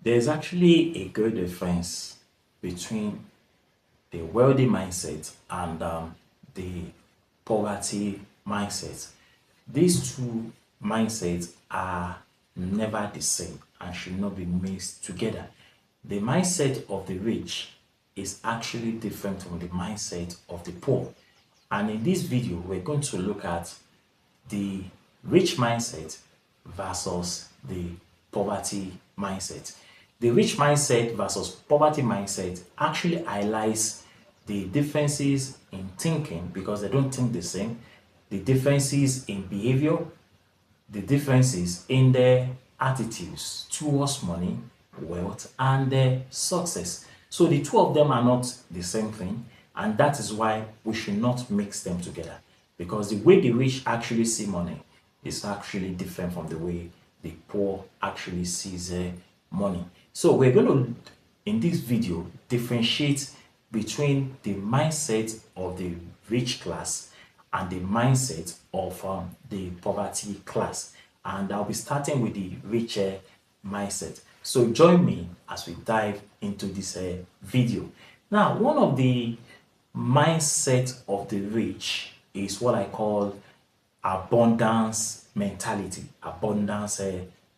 There's actually a great difference between the wealthy mindset and the poverty mindset. These two mindsets are never the same and should not be mixed together. The mindset of the rich is actually different from the mindset of the poor. And in this video, we're going to look at the rich mindset versus the poverty mindset. The rich mindset versus poverty mindset actually highlights the differences in thinking because they don't think the same, the differences in behavior, the differences in their attitudes towards money, wealth, and their success. So the two of them are not the same thing, and that is why we should not mix them together because the way the rich actually see money is actually different from the way the poor actually sees money. So we're going to, in this video, differentiate between the mindset of the rich class and the mindset of the poverty class. And I'll be starting with the richer mindset. So join me as we dive into this video. Now, one of the mindset of the rich is what I call abundance mentality. Abundance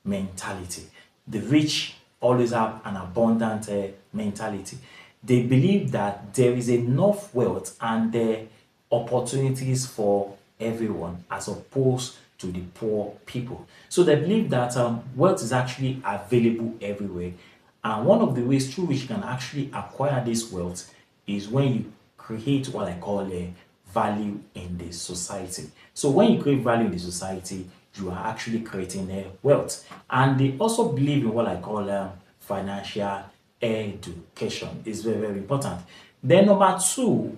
mentality. The rich always have an abundant mentality. They believe that there is enough wealth and opportunities for everyone as opposed to the poor people. So they believe that wealth is actually available everywhere. And one of the ways through which you can actually acquire this wealth is when you create what I call a value in the society. So when you create value in the society, you are actually creating a wealth. And they also believe in what I call financial education. Is very, very important. Then number two,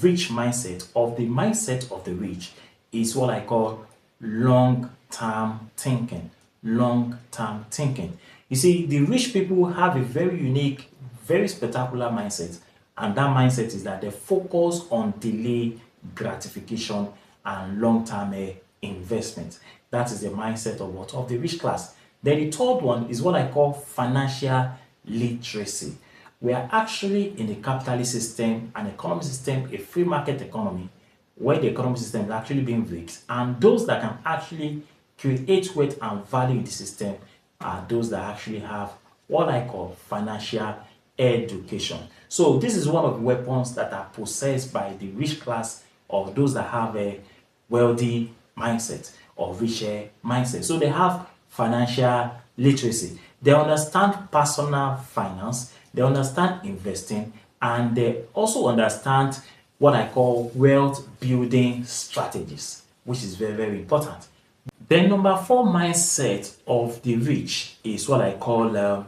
rich mindset of the mindset of the rich is what I call long-term thinking. Long-term thinking. You see, the rich people have a very unique, very spectacular mindset, and that mindset is that they focus on delay gratification and long-term investment. That is the mindset of what? Of the rich class. Then the third one is what I call financial literacy. We are actually in a capitalist system, an economic system, a free market economy, where the economic system is actually being rigged, and those that can actually create wealth and value in the system are those that actually have what I call financial education. So this is one of the weapons that are possessed by the rich class or those that have a wealthy mindset or richer mindset. So they have financial literacy. They understand personal finance, they understand investing, and they also understand what I call wealth building strategies, which is very, very important. Then number four mindset of the rich is what I call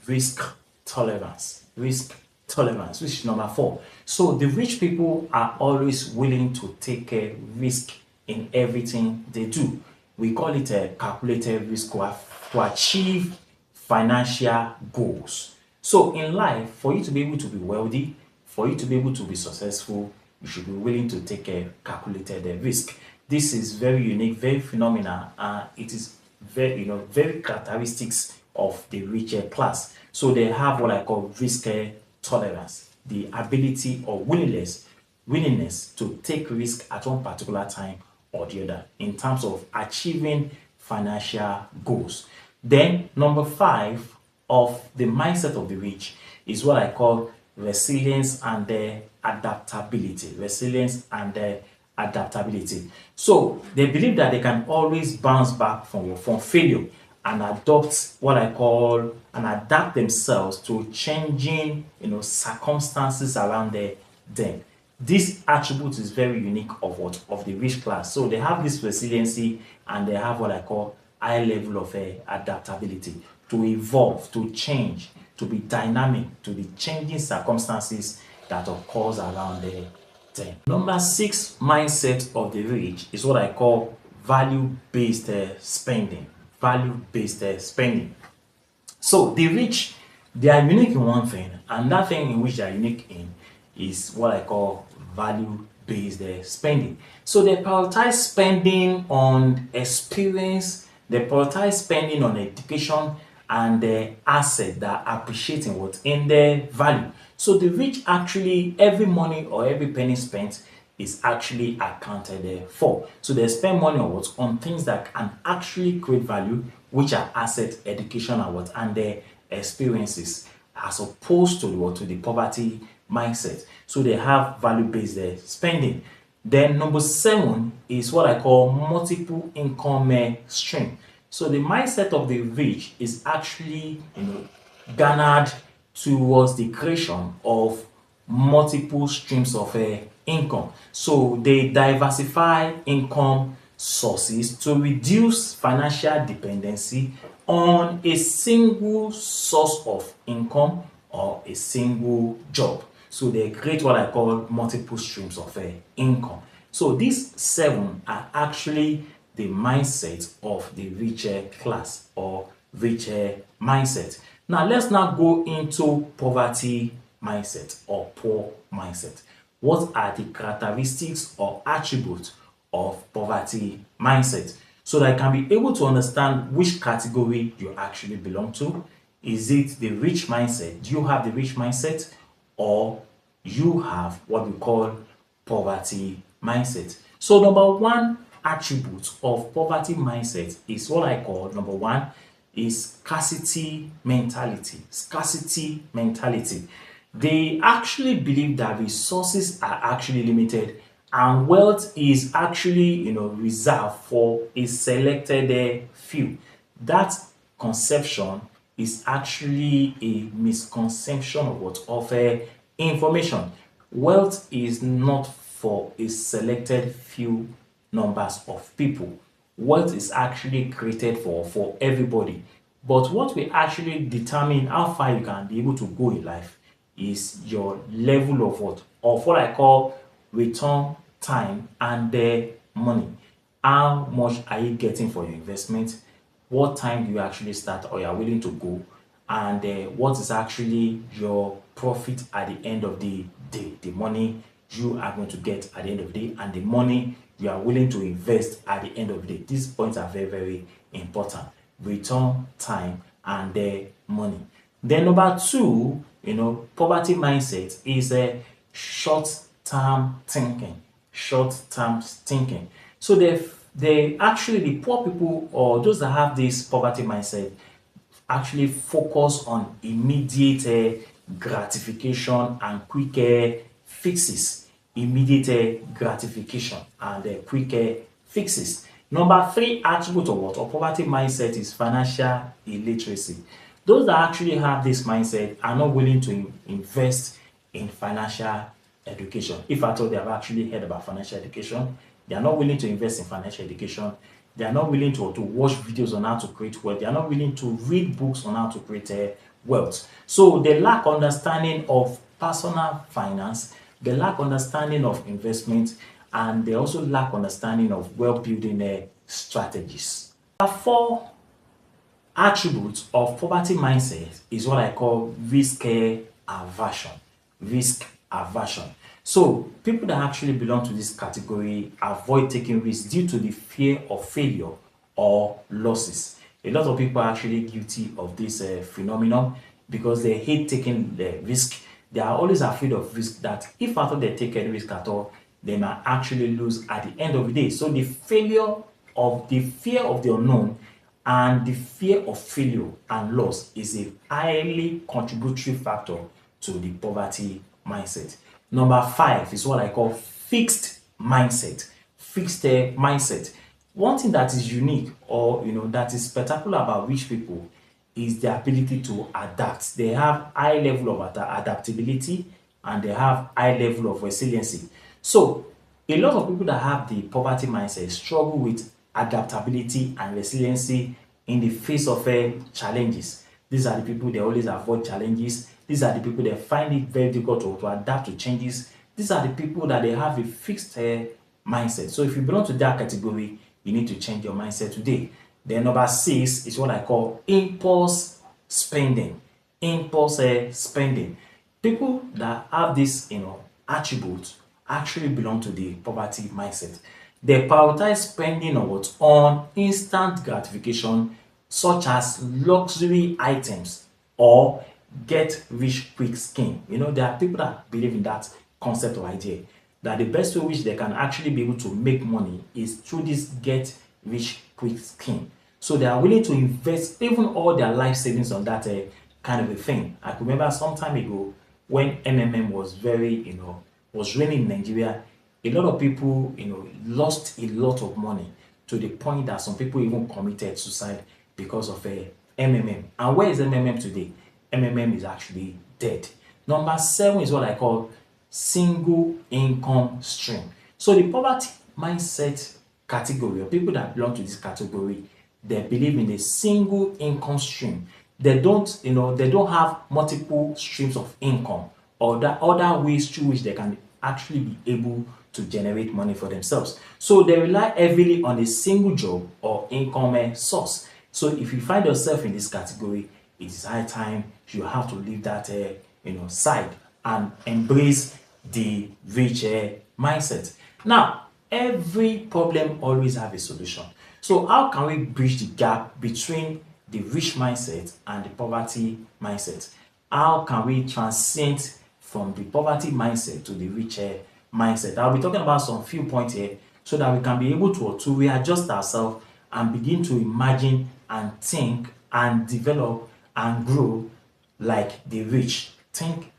risk tolerance. Risk tolerance, which is number four. So the rich people are always willing to take a risk in everything they do. We call it a calculated risk to achieve financial goals. So in life, for you to be able to be wealthy, for you to be able to be successful, you should be willing to take a calculated risk. This is very unique, very phenomenal. It is very, very characteristics of the richer class. So they have what I call risk tolerance, the ability or willingness to take risk at one particular time or the other in terms of achieving financial goals. Then number five of the mindset of the rich is what I call resilience and adaptability. Resilience and adaptability. So they believe that they can always bounce back from failure and adopt what I call and adapt themselves to changing circumstances around them. This attribute is very unique of the rich class. So they have this resiliency and they have what I call high level of adaptability to evolve, to change, to be dynamic to the changing circumstances that occurs around them. Number six mindset of the rich is what I call value-based spending. Value-based spending. So the rich, they are unique in one thing, and that thing in which they are unique in is what I call value-based spending. So they prioritize spending on experience, they prioritize spending on education, and the asset that are appreciating what in their value. So the rich actually, every money or every penny spent is actually accounted for. So they spend money on what? On things that can actually create value, which are asset, education, and what, and their experiences, as opposed to what, to the poverty mindset. So they have value-based spending. Then number 7 is what I call multiple income stream. So the mindset of the rich is actually, garnered towards the creation of multiple streams of income. So they diversify income sources to reduce financial dependency on a single source of income or a single job. So they create what I call multiple streams of income. So these 7 are actually the mindset of the richer class or richer mindset. Now let's now go into poverty mindset or poor mindset. What are the characteristics or attributes of poverty mindset, so that I can be able to understand which category you actually belong to? Is it the rich mindset? Do you have the rich mindset, or you have what we call poverty mindset? So number 1 attribute of poverty mindset is what I call, number 1 is scarcity mentality. Scarcity mentality. They actually believe that resources are actually limited and wealth is actually, reserved for a selected few. That conception is actually a misconception of what, of information. Wealth is not for a selected few numbers of people. Wealth is actually created for everybody. But what will actually determine how far you can be able to go in life is your level of what I call return time and the money. How much are you getting for your investment? What time do you actually start or you are willing to go? And what is actually your profit at the end of the day? The money you are going to get at the end of the day and the money you are willing to invest at the end of the day. These points are very, very important. Return time and the money. Then number 2, poverty mindset is a short-term thinking. Short-term thinking. So they actually, the poor people or those that have this poverty mindset actually focus on immediate gratification and quick fixes. Immediate gratification and quick fixes. Number 3 attribute of what? Or poverty mindset is financial illiteracy. Those that actually have this mindset are not willing to invest in financial education. If at all they have actually heard about financial education, they are not willing to invest in financial education. They are not willing to watch videos on how to create wealth. They are not willing to read books on how to create wealth. So they lack understanding of personal finance. They lack understanding of investment, and they also lack understanding of wealth building strategies. Number 4 attributes of poverty mindset is what I call risk aversion. Risk aversion. So people that actually belong to this category avoid taking risks due to the fear of failure or losses. A lot of people are actually guilty of this phenomenon because they hate taking the risk. They are always afraid of risk, that if at all they take any risk at all, they might actually lose at the end of the day. So the fear of the unknown and the fear of failure and loss is a highly contributory factor to the poverty mindset. Number 5 is what I call fixed mindset. Fixed mindset. One thing that is unique or that is spectacular about rich people is the ability to adapt. They have high level of adaptability and they have high level of resiliency. So a lot of people that have the poverty mindset struggle with adaptability and resiliency in the face of challenges. These are the people that always avoid challenges. These are the people that find it very difficult to adapt to changes. These are the people that they have a fixed mindset. So if you belong to that category, you need to change your mindset today. Then number 6 is what I call impulse spending. Impulse spending. People that have this attribute actually belong to the poverty mindset. They prioritize spending on instant gratification, such as luxury items or get rich quick scheme. You know, there are people that believe in that concept or idea that the best way which they can actually be able to make money is through this get rich quick scheme. So they are willing to invest even all their life savings on that kind of a thing. I could remember some time ago when MMM was very, was reigning in Nigeria, a lot of people, lost a lot of money to the point that some people even committed suicide because of MMM. And where is MMM today? MMM is actually dead. Number 7 is what I call single income stream. So the poverty mindset category, or people that belong to this category, they believe in a single income stream. They don't, they don't have multiple streams of income or the other ways through which they can actually be able to generate money for themselves. So they rely heavily on a single job or income source. So if you find yourself in this category, it is high time you have to leave that side and embrace the rich mindset. Now, every problem always have a solution. So how can we bridge the gap between the rich mindset and the poverty mindset? How can we transcend from the poverty mindset to the rich mindset? I'll be talking about some few points here so that we can be able to readjust ourselves and begin to imagine and think and develop and grow like the rich. Think,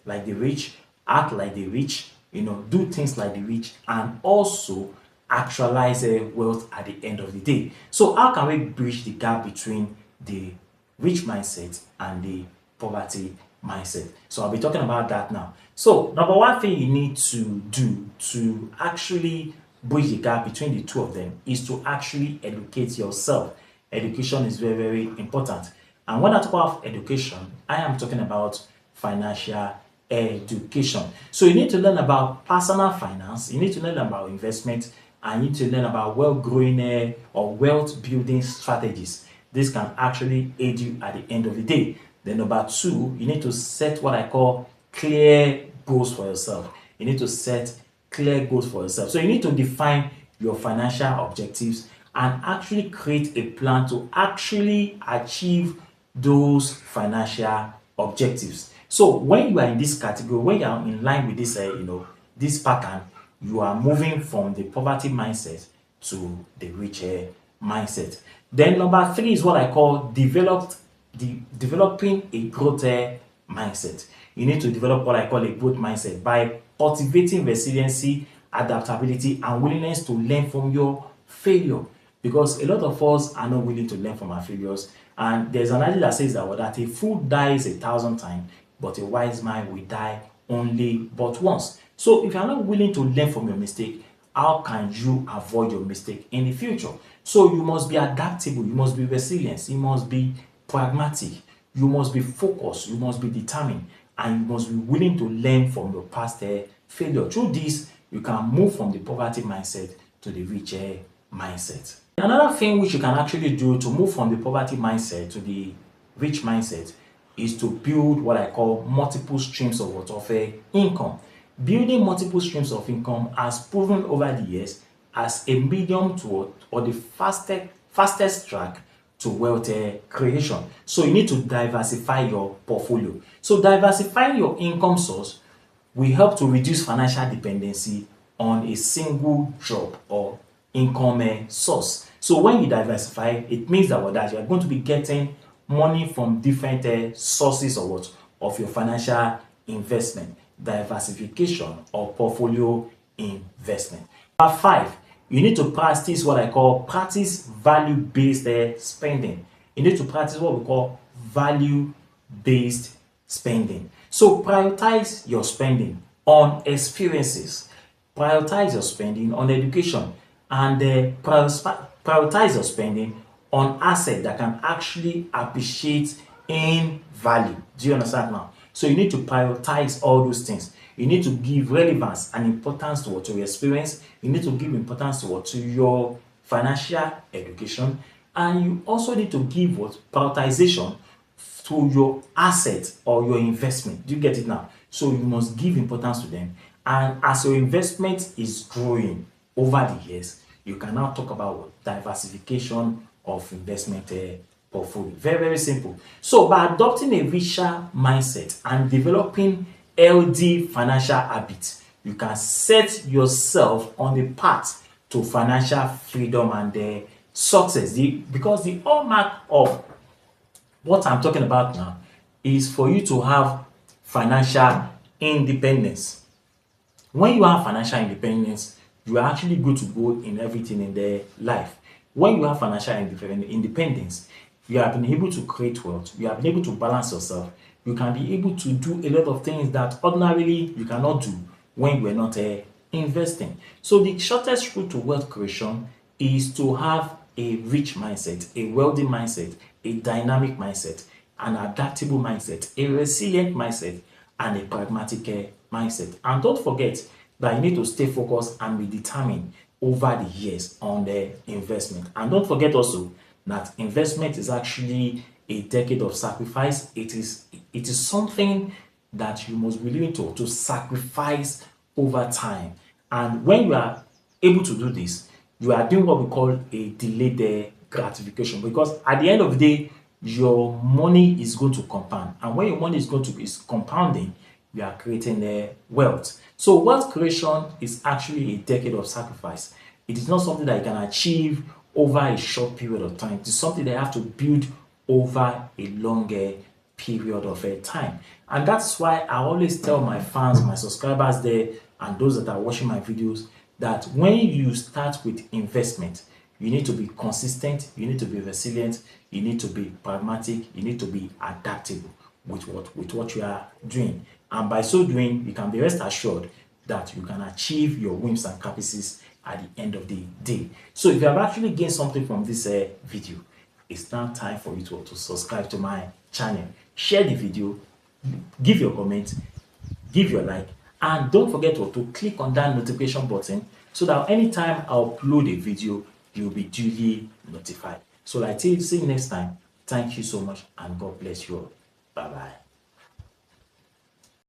like the rich, act like the rich, do things like the rich, and also actualize wealth at the end of the day. So how can we bridge the gap between the rich mindset and the poverty mindset? So I'll be talking about that now. So number 1 thing you need to do to actually bridge the gap between the two of them is to actually educate yourself. Education is very, very important. And when I talk about education, I am talking about financial education. So you need to learn about personal finance, you need to learn about investment, and you need to learn about wealth growing or wealth building strategies. This can actually aid you at the end of the day. Then number 2, you need to set what I call clear goals for yourself. You need to set clear goals for yourself. So you need to define your financial objectives and actually create a plan to actually achieve those financial objectives. So when you are in this category, when you are in line with this, this pattern, you are moving from the poverty mindset to the rich mindset. Then number 3 is what I call developing a growth mindset. You need to develop what I call a growth mindset by cultivating resiliency, adaptability, and willingness to learn from your failure. Because a lot of us are not willing to learn from our failures. And there's an idea that says that a fool dies 1,000 times, but a wise man will die only but once. So if you're not willing to learn from your mistake, how can you avoid your mistake in the future? So you must be adaptable, you must be resilient, you must be pragmatic, you must be focused, you must be determined, and you must be willing to learn from your past failure. Through this, you can move from the poverty mindset to the rich mindset. Another thing which you can actually do to move from the poverty mindset to the rich mindset is to build what I call multiple streams of income. Building multiple streams of income has proven over the years as a medium to or the fastest track to wealth creation. So you need to diversify your portfolio. So diversifying your income source will help to reduce financial dependency on a single job or income source. So when you diversify, it means that you are going to be getting money from different sources of your financial investment. Diversification or portfolio investment. Number 5, you need to practice what I call value-based spending. You need to practice what we call value-based spending. So prioritize your spending on experiences, prioritize your spending on education, and prioritize your spending on assets that can actually appreciate in value. Do you understand now? So you need to prioritize all those things. You need to give relevance and importance to your experience. You need to give importance to your financial education, and you also need to give prioritization to your asset or your investment. Do you get it now? So you must give importance to them, and as your investment is growing over the years, you can now talk about diversification of investment portfolio. Very, very simple. So by adopting a richer mindset and developing healthy financial habits, you can set yourself on the path to financial freedom and success. Because the hallmark of what I'm talking about now is for you to have financial independence. When you have financial independence, you are actually good to go in everything in their life. When you have financial independence, you have been able to create wealth, you have been able to balance yourself, you can be able to do a lot of things that ordinarily you cannot do when you are not investing. So the shortest route to wealth creation is to have a rich mindset, a wealthy mindset, a dynamic mindset, an adaptable mindset, a resilient mindset, and a pragmatic mindset. And don't forget that you need to stay focused and be determined over the years on the investment. And don't forget also that investment is actually a decade of sacrifice. It is something that you must be willing to sacrifice over time. And when you are able to do this, you are doing what we call a delayed gratification, because at the end of the day, your money is going to compound, and when your money is compounding, you are creating wealth. So wealth creation is actually a decade of sacrifice. It is not something that you can achieve over a short period of time. It is something that you have to build over a longer period of time. And that's why I always tell my fans, my subscribers there, and those that are watching my videos, that when you start with investment, you need to be consistent, you need to be resilient, you need to be pragmatic, you need to be adaptable with what you are doing. And by so doing, you can be rest assured that you can achieve your whims and caprices at the end of the day. So if you have actually gained something from this video, it's now time for you to subscribe to my channel. Share the video, give your comment, give your like, and don't forget to click on that notification button so that anytime I upload a video, you'll be duly notified. So like, see you next time. Thank you so much, and God bless you all. Bye bye.